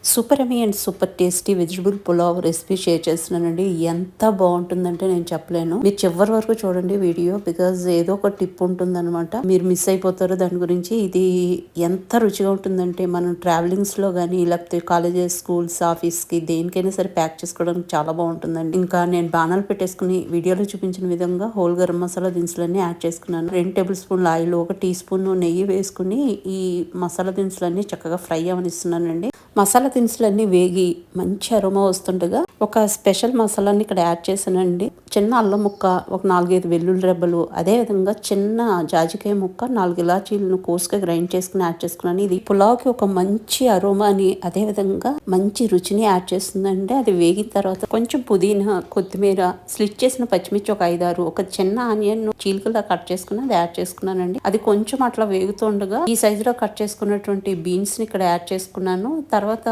Super yummy and super tasty vegetable pulao recipe share చేస్తున్నానండి. ఎంత బాగుంటుందంటే నేను చెప్పలేను. మీరు చివరి వరకు చూడండి వీడియో, బికాజ్ ఏదో ఒక టిప్ ఉంటుందన్నమాట. మీరు మిస్ అయిపోతారు దాని గురించి. ఇది ఎంత రుచిగా ఉంటుందంటే మనం ట్రావెలింగ్స్ లో కానీ లేకపోతే కాలేజెస్, స్కూల్స్, ఆఫీస్ కి దేనికైనా సరే ప్యాక్ చేసుకోవడానికి చాలా బాగుంటుందండి. ఇంకా నేను బాణాలు పెట్టేసుకుని వీడియోలో చూపించిన విధంగా హోల్ గరం మసాలా దినుసులన్నీ యాడ్ చేసుకున్నాను. 2 టేబుల్ స్పూన్ల ఆయిల్, 1 టీ స్పూన్ నెయ్యి వేసుకుని ఈ మసాలా దినుసులన్నీ చక్కగా ఫ్రై అవనిస్తున్నానండి. మసాలా దినుసులన్నీ వేగి మంచి అరోమా వస్తుండగా ఒక స్పెషల్ మసాలాని ఇక్కడ యాడ్ చేశానండి. చిన్న అల్లం ముక్క, ఒక 4-5 వెల్లుల్లి రెబ్బలు, అదే విధంగా చిన్న జాజికాయ ముక్క, 4 ఇలాచీలను కోసుగా గ్రైండ్ చేసుకుని యాడ్ చేసుకున్నాను. ఇది పులావ్కి ఒక మంచి అరోమాని, అదే విధంగా మంచి రుచిని యాడ్ చేస్తుందండి. అది వేగిన తర్వాత కొంచెం పుదీనా, కొత్తిమీర, స్లిట్ చేసిన పచ్చిమిర్చి ఒక 5-6, ఒక చిన్న ఆనియన్ చీలికలా కట్ చేసుకుని అది యాడ్ చేసుకున్నానండి. అది కొంచెం అట్లా వేగుతుండగా ఈ సైజులో కట్ చేసుకున్నటువంటి బీన్స్ ని ఇక్కడ యాడ్ చేసుకున్నాను. తర్వాత